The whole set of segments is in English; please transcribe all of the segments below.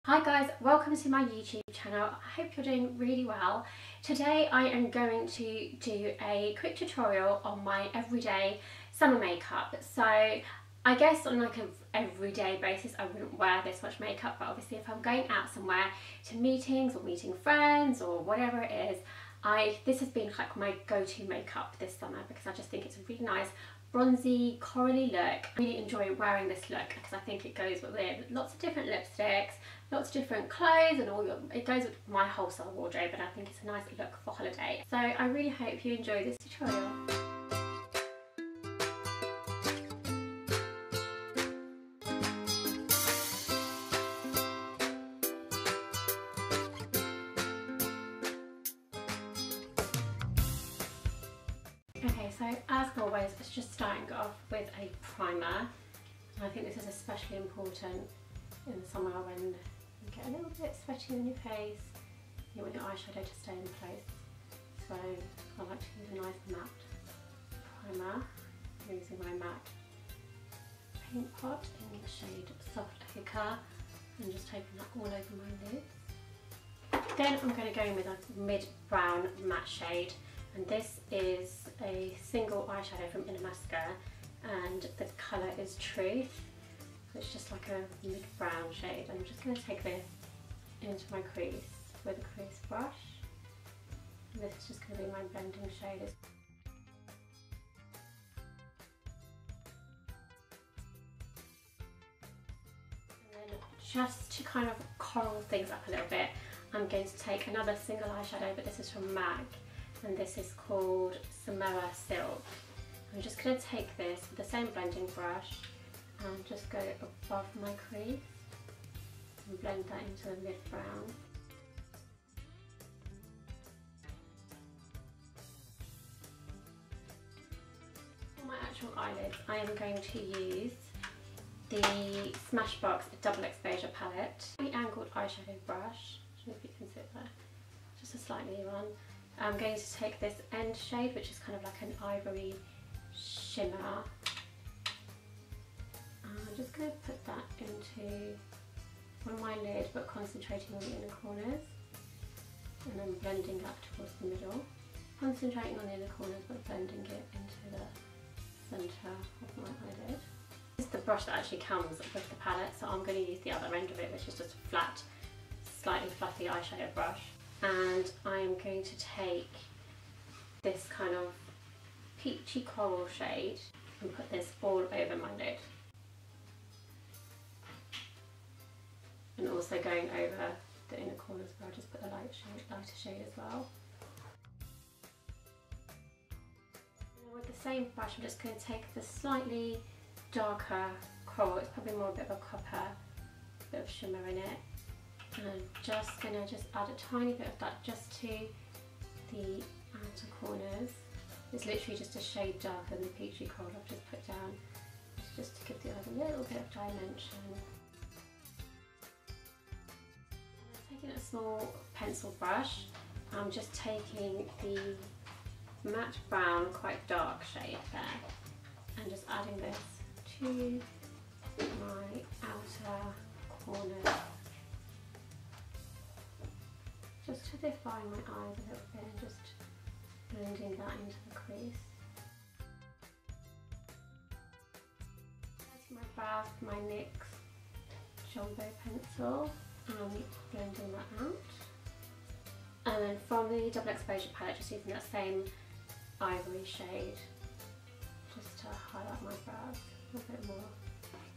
Hi guys, welcome to my YouTube channel. I hope you're doing really well. Today I am going to do a quick tutorial on my everyday summer makeup. So I guess on like an everyday basis I wouldn't wear this much makeup, but obviously if I'm going out somewhere to meetings or meeting friends or whatever it is, this has been like my go-to makeup this summer because I just think it's a really nice bronzy, corally look. I really enjoy wearing this look because I think it goes with lots of different lipsticks, lots of different clothes, and it goes with my whole summer wardrobe, and I think it's a nice look for holiday. So I really hope you enjoy this tutorial. Okay, so as always, it's just starting off with a primer. I think this is especially important in the summer when you get a little bit sweaty on your face. You want your eyeshadow to stay in place. So I like to use a nice matte primer. I'm using my MAC paint pot in the shade Soft Ochre and just taking that all over my lids. Then I'm going to go in with a mid-brown matte shade. And this is a single eyeshadow from Anastasia, and the colour is Truth. It's just like a mid-brown shade. I'm just going to take this into my crease with a crease brush. And this is just going to be my blending shade. And then just to kind of coral things up a little bit, I'm going to take another single eyeshadow, but this is from MAC. And this is called Samoa Silk. I'm just going to take this with the same blending brush and just go above my crease and blend that into the mid-brown. For my actual eyelids, I am going to use the Smashbox Double Exposure Palette. The angled eyeshadow brush, I don't know if you can see it there, just a slightly one. I'm going to take this end shade, which is kind of like an ivory shimmer. I'm just going to put that into on my lid, but concentrating on the inner corners, and then blending that towards the middle. Concentrating on the inner corners, but blending it into the centre of my eyelid. This is the brush that actually comes with the palette, so I'm going to use the other end of it, which is just a flat, slightly fluffy eyeshadow brush. And I'm going to take this kind of peachy coral shade and put this all over my lid. And also going over the inner corners where I'll just put a lighter shade as well. And with the same brush, I'm just going to take the slightly darker coral. It's probably more a bit of a copper, bit of shimmer in it. And I'm just going to add a tiny bit of that just to the outer corners. It's literally just a shade darker than the peachy coral I've just put down. It's just to give the eyes a little bit of dimension. And I'm taking a small pencil brush. I'm just taking the matte brown, quite dark shade there, and just adding this to my outer corners. Just to define my eyes a little bit and just blending that into the crease. That's my brows, my NYX Jumbo Pencil, and blending that out. And then from the Double Exposure Palette, just using that same ivory shade, just to highlight my brows a bit more.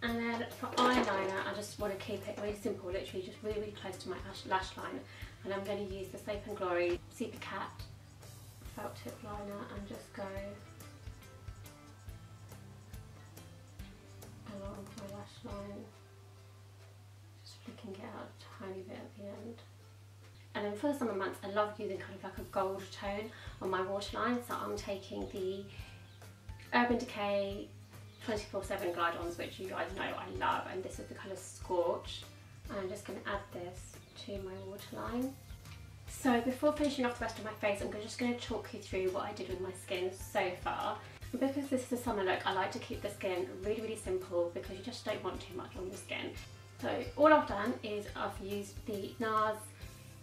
And then for eyeliner, I just want to keep it really simple, literally just really close to my lash line. And I'm going to use the Safe & Glory Supercat felt tip liner and just go along my lash line, just flicking it out a tiny bit at the end. And then for the summer months, I love using kind of like a gold tone on my waterline, so I'm taking the Urban Decay 24/7 Glide-Ons, which you guys know I love, and this is the colour Scorch. And I'm just going to add this to my waterline. So before finishing off the rest of my face, I'm just going to talk you through what I did with my skin so far. Because this is a summer look, I like to keep the skin really simple because you just don't want too much on your skin. So all I've done is I've used the NARS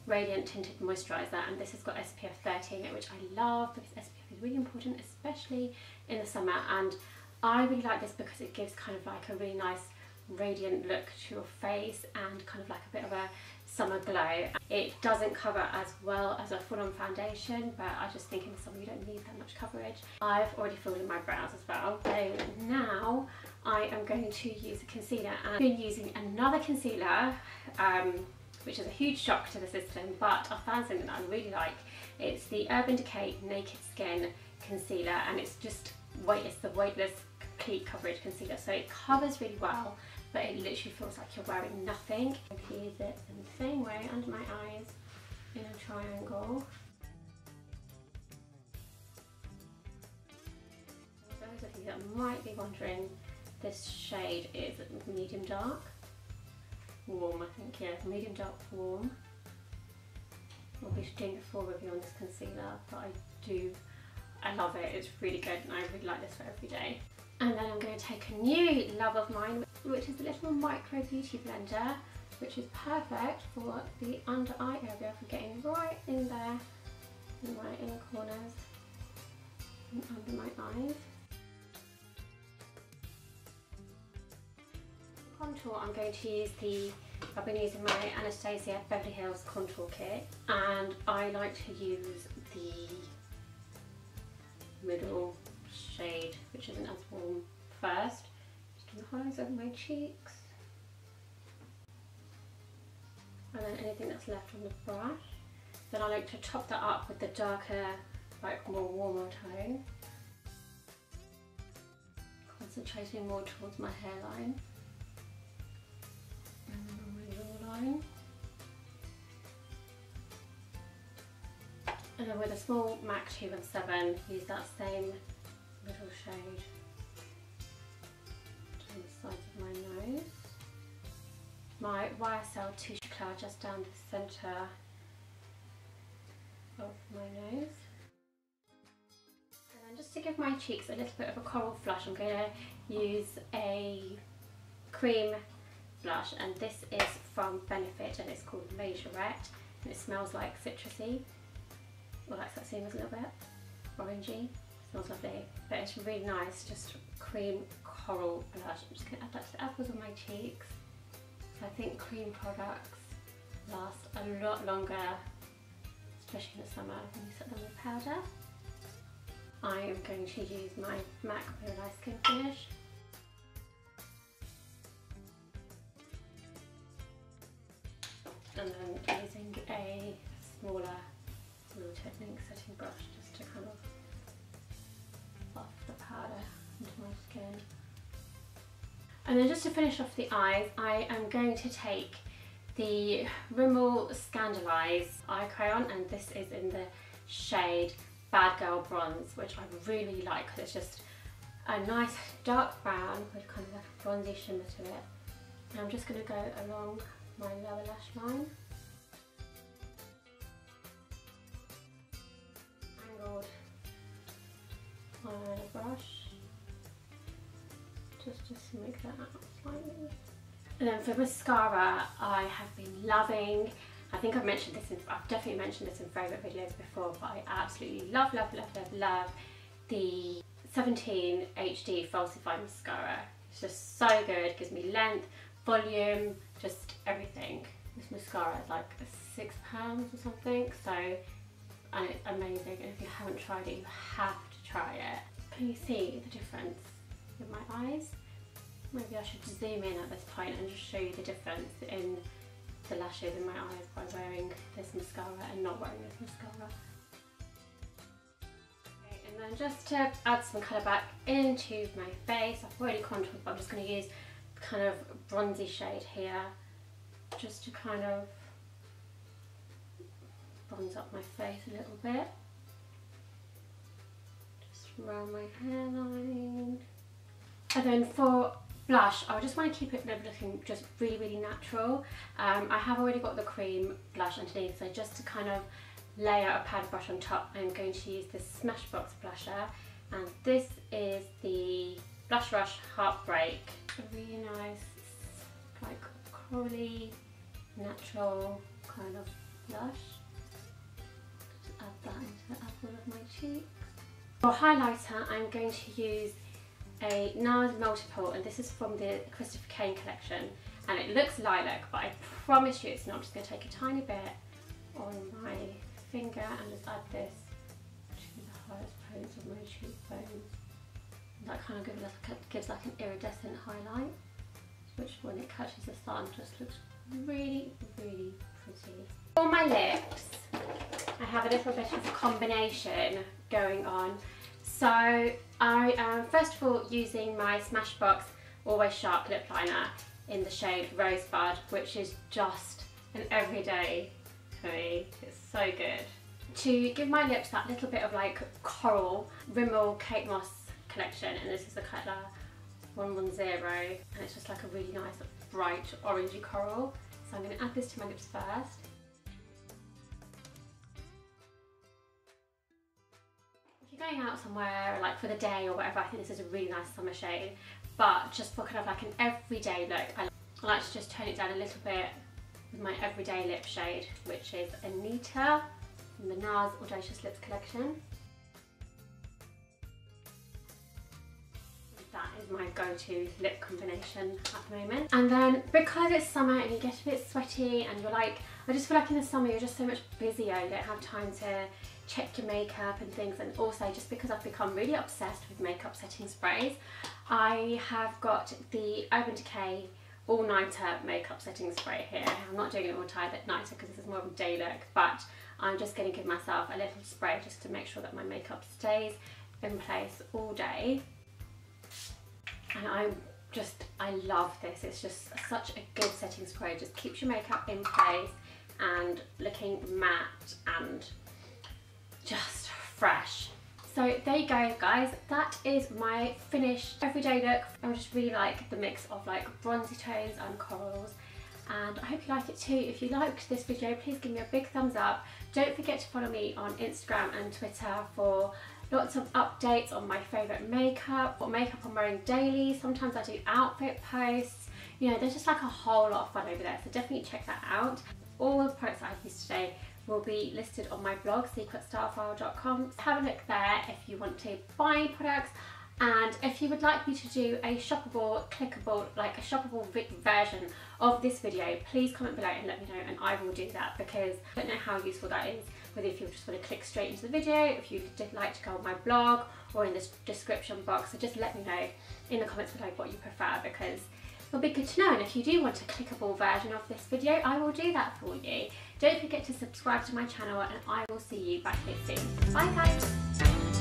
Radiant Tinted Moisturiser, and this has got SPF 30 in it, which I love because SPF is really important, especially in the summer. And I really like this because it gives kind of like a really nice radiant look to your face and kind of like a bit of a summer glow. It doesn't cover as well as a full-on foundation, but I just think in the summer you don't need that much coverage. I've already filled in my brows as well. So now I am going to use a concealer, and I've been using another concealer, which is a huge shock to the system, but I found something that I really like. It's the Urban Decay Naked Skin Concealer, and it's just it's the weightless complete coverage concealer, so it covers really well, but it literally feels like you're wearing nothing. I can use it in the same way under my eyes in a triangle. For those of you that might be wondering, this shade is medium dark. Warm, I think, yeah, medium dark warm. I'll be doing a full review on this concealer, but I love it, it's really good, and I really like this for every day. And then I'm going to take a new love of mine, which is a little micro beauty blender, which is perfect for the under eye area, for getting right in there, in my inner corners and under my eyes. Contour, I'm going to use I've been using my Anastasia Beverly Hills contour kit, and I like to use the middle shade, which isn't as warm, first, just on the highs of my cheeks, and then anything that's left on the brush. Then I like to top that up with the darker, like more warmer tone, concentrating more towards my hairline and then on my jawline. And then with a small MAC 217, use that same little shade on the sides of my nose. My YSL Touche Eclat just down the centre of my nose. And then just to give my cheeks a little bit of a coral flush, I'm going to use a cream blush, and this is from Benefit, and it's called Majorette, and it smells like citrusy. Well, that's that seems a little bit orangey. Smells lovely, but it's really nice, just cream coral blush. I'm just going to add that to the apples of my cheeks. So I think cream products last a lot longer, especially in the summer when you set them with powder. I am going to use my MAC Realised Skin Finish. And then using a smaller Real Technique setting brush just to kind of buff the powder into my skin. And then just to finish off the eyes, I am going to take the Rimmel Scandalise eye crayon, and this is in the shade Bad Girl Bronze, which I really like because it's just a nice dark brown with kind of like a bronzy shimmer to it. And I'm just going to go along my lower lash line. Angled eyeliner brush, just to smooth that out slightly. And then for mascara, I have been loving, I think I've definitely mentioned this in favourite videos before, but I absolutely love the 17 HD Falsified Mascara. It's just so good, it gives me length, volume, just everything. This mascara is like £6 or something, so, and it's amazing, and if you haven't tried it, you have to try it. Can you see the difference with my eyes? Maybe I should zoom in at this point and just show you the difference in the lashes in my eyes by wearing this mascara and not wearing this mascara. Okay, and then just to add some colour back into my face, I've already contoured, but I'm just going to use kind of bronzy shade here just to kind of bronze up my face a little bit, just around my hairline. And then for blush, I just want to keep it looking just really natural. I have already got the cream blush underneath, so just to kind of layer a powder brush on top, I'm going to use this Smashbox blusher, and this is the Blush Rush Heartbreak. A really nice like corally, natural kind of blush. Just add that into the apple of my cheek. For highlighter, I'm going to use a NARS Multiple, and this is from the Christopher Kane collection, and it looks lilac, but I promise you it's not. I'm just going to take a tiny bit on my finger and just add this to the highest points of my cheekbones. That kind of gives like an iridescent highlight, which when it catches the sun just looks really, really pretty. For my lips, I have a little bit of a combination going on. So I am first of all using my Smashbox Always Sharp lip liner in the shade Rosebud, which is just an everyday for me. It's so good. To give my lips that little bit of like coral, Rimmel Kate Moss collection, and this is the colour 110, and it's just like a really nice bright orangey coral. So I'm going to add this to my lips first. If you're going out somewhere like for the day or whatever, I think this is a really nice summer shade, but just for kind of like an everyday look, I like to just tone it down a little bit with my everyday lip shade, which is Anita from the NARS Audacious Lips collection. That is my go-to lip combination at the moment. And then because it's summer and you get a bit sweaty and you're like, I just feel like in the summer you're just so much busier, you don't have time to check your makeup and things, and also just because I've become really obsessed with makeup setting sprays, I have got the Urban Decay All-Nighter makeup setting spray here. I'm not doing it all-nighter because this is more of a day look, but I'm just going to give myself a little spray just to make sure that my makeup stays in place all day. And I love this. It's just such a good setting spray. It just keeps your makeup in place and looking matte and just fresh. So there you go, guys. That is my finished everyday look. I just really like the mix of like bronzy tones and corals, and I hope you like it too. If you liked this video, please give me a big thumbs up. Don't forget to follow me on Instagram and Twitter for lots of updates on my favourite makeup, what makeup I'm wearing daily. Sometimes I do outfit posts. You know, there's just like a whole lot of fun over there, so definitely check that out. All the products that I've used today will be listed on my blog, secretstylefile.com. Have a look there if you want to buy products, and if you would like me to do a shoppable, clickable, like a shoppable version of this video, please comment below and let me know, and I will do that, because I don't know how useful that is, whether if you just want to click straight into the video, if you'd like to go on my blog or in the description box. So just let me know in the comments below what you prefer, because it'll be good to know. And if you do want a clickable version of this video, I will do that for you. Don't forget to subscribe to my channel, and I will see you back here soon. Bye guys!